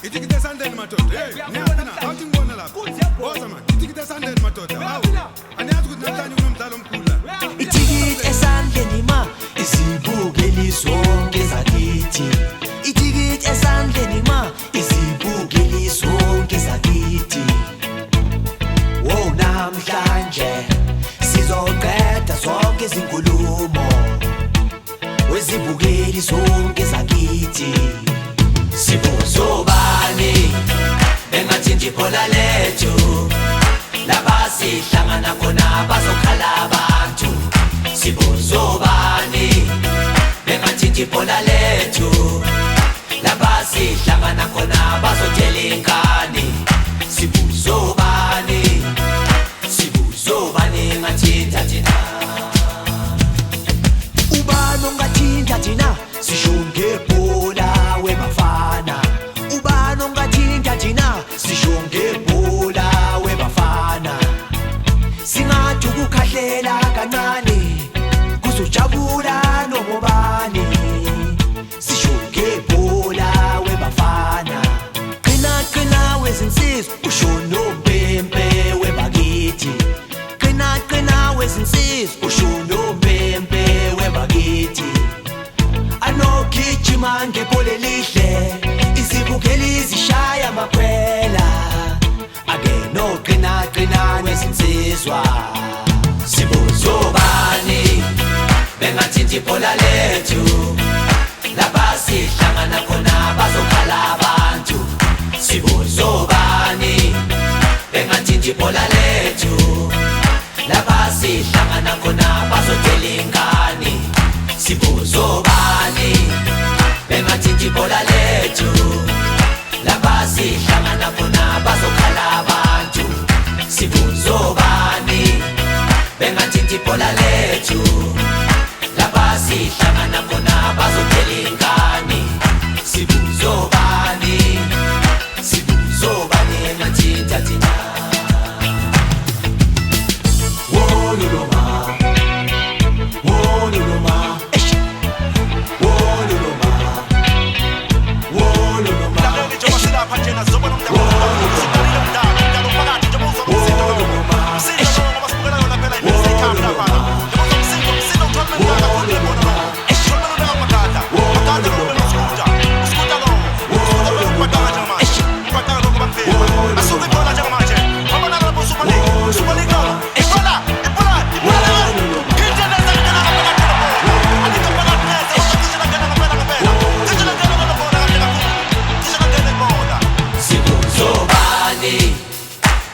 Itikita sandeni matoto. Hey, niyapina. Awuthi ngibona lapha. Boza man. Itikita sandeni matoto. Hawu. Aniyazi ukuthi namhlanje kunomdlalo omkhulu la. Itikiti esandleni ma izibukeli zonke zakithi. Itikiti esandleni ma izibukeli zonke zakithi. Wo namhlanje sizoqeda zonke izinkulumo wezibukeli zonke zakithi. Sibuzobani bengathinti phola lethu lapha sihlangana khona bazokhala abantu. Sibuzobani bengathinti phola lethu lapha sihlangana khona bazotshela ingane. Sibuzobani ngathinta thina. Ubani ongathinta thina sisho ngebhola webafana. Ubani ongathinta thina sisho ngebhola webafana. Singathi ukukhahlela kancane kuzojabula nobani. Sisho ngebhola webafana. Qina wezinsizwa usho nompempe webakithi. Qina wezinsizwa usho nompempe webakithi. Anogijima ngebhola elihle izibukeli zishaya amakhwela. Akeno qina wezinsizwa. Sibuzobani bengathinti phola lethu lapha sihlangana khona bazokhala abantu. Sibuzobani bengathinti phola lethu lapha sihlangana khona bazotshela ingane. Sibuzobani bengathinti phola lethu lapha sihlangana khona bazokhala abantu. Sibuzobani bengathinti phola lethu lapha sihlangana khona bazotshela ingane. Sibuzobani ngathinta thina. Wololoma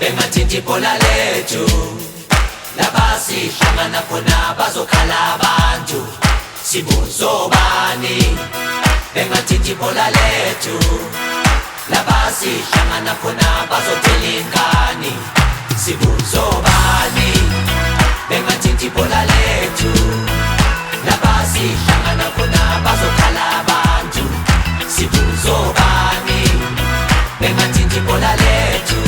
bengathinti phola lethu lapha sihlangana khona bazokhala abantu. Sibuzobani bengathinti phola lethu lapha sihlangana khona bazotshela ingane. Sibuzobani bengathinti phola lethu lapha sihlangana khona bazokhala abantu. Sibuzobani bengathinti phola lethu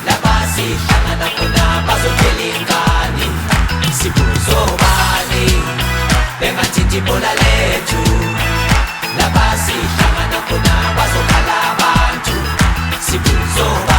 lapha sihlangana khona bazotshela ingane. Sibuzobani bengathinti phola lethu lapha sihlangana khona bazokhala abantu. Sibuzobani